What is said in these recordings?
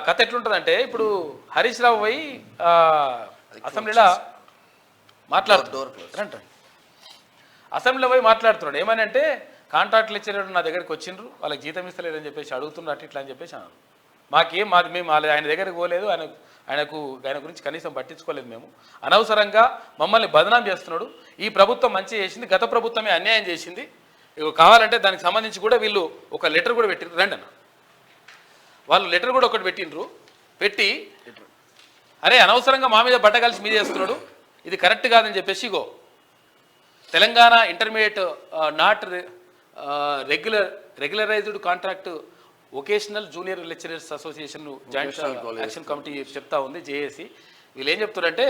కథ ఎట్లుంటుందంటే ఇప్పుడు హరీష్ రావు పోయి అసెంబ్లీలో మాట్లాడుతున్నాడు, అసెంబ్లీలో పోయి మాట్లాడుతున్నాడు. ఏమని అంటే కాంట్రాక్ట్ లెక్చరర్ నా దగ్గరికి వచ్చిండ్రు, వాళ్ళకి జీతం ఇస్తలేదని చెప్పేసి అడుగుతున్నారు ఇట్లా అని చెప్పేసి అన్నాడు. మేము ఆయన దగ్గరికి పోలేదు, ఆయన గురించి కనీసం పట్టించుకోలేదు. మేము అనవసరంగా మమ్మల్ని బదనాం చేస్తున్నాడు. ఈ ప్రభుత్వం మంచి చేసింది, గత ప్రభుత్వమే అన్యాయం చేసింది. కావాలంటే దానికి సంబంధించి కూడా వీళ్ళు ఒక లెటర్ కూడా పెట్టిండ్రు. రండి అన్న, వాళ్ళు లెటర్ కూడా ఒకటి పెట్టి అరే అనవసరంగా మా మీద బట్ట కలిసి మీద చేస్తున్నాడు, ఇది కరెక్ట్ కాదని చెప్పేసి ఇగో Telangana intermediate not regularised contract vocational junior lecturers association joint action committee చెప్తా ఉంది, జేఏసీ. వీళ్ళు ఏం చెప్తున్నారంటే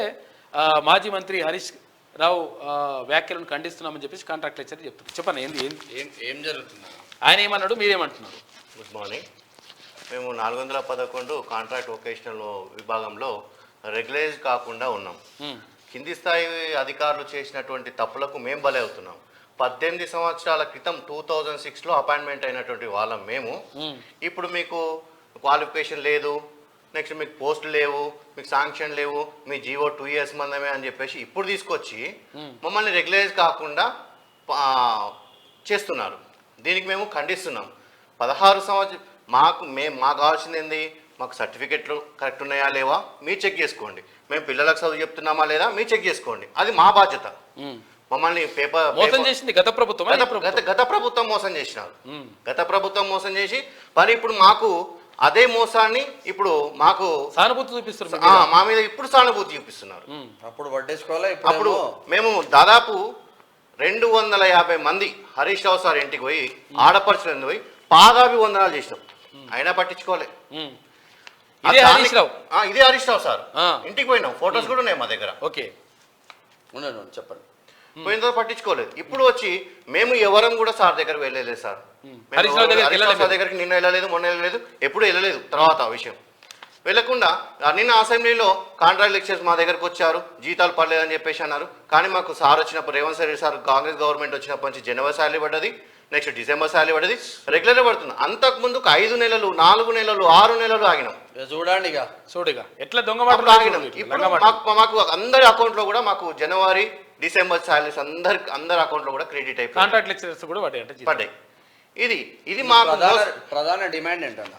మాజీ మంత్రి హరీష్ రావు వ్యాఖ్యలను ఖండిస్తున్నామని చెప్పేసి కాంట్రాక్ట్ లెక్చరర్ చెప్తున్నారు. చెప్పండి ఏం జరుగుతుంది? ఆయన ఏమన్నాడు, మీరేమంటున్నారు? Good morning. మేము 411 కాంట్రాక్ట్ వొకేషనల్ విభాగంలో రెగ్యులైజ్ కాకుండా ఉన్నాం. కింది స్థాయి అధికారులు చేసినటువంటి తప్పులకు మేము బలి అవుతున్నాం. 18 సంవత్సరాల క్రితం 2006లో అపాయింట్మెంట్ అయినటువంటి వాళ్ళం మేము. ఇప్పుడు మీకు క్వాలిఫికేషన్ లేదు, నెక్స్ట్ మీకు పోస్టులు లేవు, మీకు శాంక్షన్ లేవు, మీ జీవో 2 years మందమే అని చెప్పేసి ఇప్పుడు తీసుకొచ్చి మమ్మల్ని రెగ్యులైజ్ కాకుండా చేస్తున్నారు. దీనికి మేము ఖండిస్తున్నాం. 16 సంవత్సరం మాకు కావాల్సింది ఏంది? మాకు సర్టిఫికెట్లు కరెక్ట్ ఉన్నాయా లేవా మీరు చెక్ చేసుకోండి. మేము పిల్లలకు చదువు చెప్తున్నామా లేదా మీరు చెక్ చేసుకోండి. అది మా బాధ్యత. మమ్మల్ని మోసం చేసింది గత ప్రభుత్వం. గత ప్రభుత్వం మోసం చేసినారు. గత ప్రభుత్వం మోసం చేసి మరి ఇప్పుడు మాకు అదే మోసాన్ని ఇప్పుడు మాకు సానుభూతి చూపిస్తున్నారు, మా మీద ఇప్పుడు సానుభూతి చూపిస్తున్నారు. అప్పుడు పట్టేసుకోవాలి. అప్పుడు మేము దాదాపు 250 మంది హరీష్ రావు సార్ ఇంటికి పోయి ఆడపడుచులు పోయి పాదాభివందనాలు చేసినాం, అయినా పట్టించుకోలే. ఇదే హరీష్ రావు సార్ ఇంటికి పోయినాం, ఫొటోస్ కూడా ఉన్నాయి మా దగ్గర. ఓకే, చెప్పండి. పోయిన తర్వాత పట్టించుకోలేదు. ఇప్పుడు వచ్చి మేము ఎవరం కూడా సార్ దగ్గర వెళ్ళలేదు సార్. హరీష్ రావు దగ్గరికి నిన్న వెళ్ళలేదు, మొన్న వెళ్ళలేదు, ఎప్పుడు వెళ్ళలేదు. తర్వాత విషయం వెళ్ళకుండా నిన్న అసెంబ్లీలో కాంట్రాక్ట్ లెక్చర్స్ మా దగ్గరకు వచ్చారు, జీతాలు పడలేదని చెప్పేసి అన్నారు. కానీ మాకు సార్ వచ్చినప్పుడు, రేవంత్ రెడ్డి సార్ కాంగ్రెస్ గవర్నమెంట్ వచ్చినప్పటి నుంచి జనవరి శాలరీ పడ్డది, నెక్స్ట్ డిసెంబర్ శాలరీ పడ్డది, రెగ్యులర్గా పడుతుంది. అంతకు ముందుకు 5 నెలలు, 4 నెలలు, 6 నెలలు ఆగినాం. చూడండి ఎట్లా దొంగ ఆగినాం. ఇప్పుడు మాకు అందరి అకౌంట్లో కూడా మాకు జనవరి, డిసెంబర్ శాలరీస్ అందరి అకౌంట్లో కూడా క్రెడిట్ అయిపోయి కాంట్రాక్ట్ లెక్చరర్స్ కూడా పడ్డాయి. ఇది మాకు ప్రధాన డిమాండ్ ఏంటన్నా?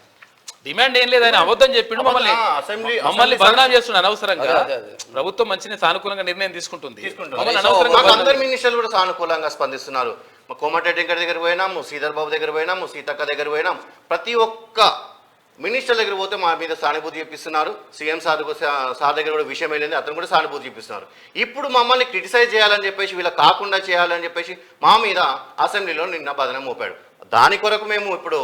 డిమాండ్ ఏం లేదు, ఆయన అబద్ధం చెప్పిండు, మమ్మల్ని బదనాం చేస్తున్నాడు అనవసరంగా. ప్రభుత్వం మంచిగా సానుకూలంగా నిర్ణయం తీసుకుంటుంది. అందరు మినిస్టర్లు కూడా సానుకూలంగా స్పందిస్తున్నారు. మా కోమటిరెడ్డి గారి దగ్గర పోయినాము, శ్రీధర్ బాబు దగ్గర పోయినాము, సీతక్క దగ్గర పోయినాం. ప్రతి ఒక్క మినిస్టర్ దగ్గర పోతే మా మీద సానుభూతి చూపిస్తున్నారు. సీఎం సార్ దగ్గర కూడా విషయం వెళ్ళింది, అతను కూడా సానుభూతి చూపిస్తున్నారు. ఇప్పుడు మమ్మల్ని క్రిటిసైజ్ చేయాలని చెప్పేసి, వీళ్ళ కాకుండా చేయాలని చెప్పేసి మా మీద అసెంబ్లీలో నిన్న బదనం మోపాడు. దాని కొరకు మేము ఇప్పుడు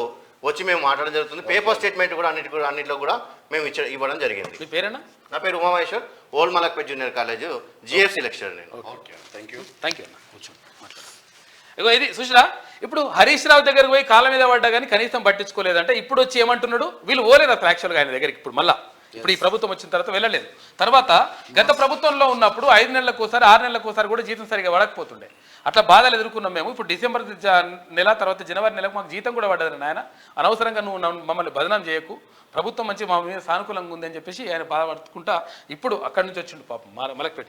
వచ్చి మేము మాట్లాడడం జరుగుతుంది. పేపర్ స్టేట్మెంట్ కూడా అన్నింటిలో కూడా మేము ఇవ్వడం జరిగింది. మీ పేరేనా? నా పేరు Umamaheshwar, old Malakpet junior college GFC lecturer నేను. థ్యాంక్ యూ అన్న, కూర్చోండి మాట్లాడు. ఇగో ఇది సుశీల, ఇప్పుడు హరీష్ రావు దగ్గరకు పోయి కాళ్ళ మీద పడ్డా కానీ కనీసం పట్టించుకోలేదంటే ఇప్పుడు వచ్చి ఏమంటున్నాడు, వీళ్ళు పోలేదు అసలు యాక్చువల్గా ఆయన దగ్గరికి. ఇప్పుడు మళ్ళీ ఇప్పుడు ఈ ప్రభుత్వం వచ్చిన తర్వాత వెళ్ళలేదు. తర్వాత గత ప్రభుత్వంలో ఉన్నప్పుడు 5 నెలలకు ఒకసారి, 6 నెలలకు ఒకసారి కూడా జీతం సరిగా పడకపోతుండే. అట్లా బాధలు ఎదుర్కొన్నాం మేము. ఇప్పుడు డిసెంబర్ నెల తర్వాత జనవరి నెలకు మాకు జీతం కూడా పడ్డది. నాయన అనవసరంగా నువ్వు మమ్మల్ని బదనాం చేయకు, ప్రభుత్వం మంచి మా మీద సానుకూలంగా ఉందని చెప్పేసి ఆయన బాధపడుకుంటా ఇప్పుడు అక్కడి నుంచి వచ్చిండు పాపం మలక్పేట.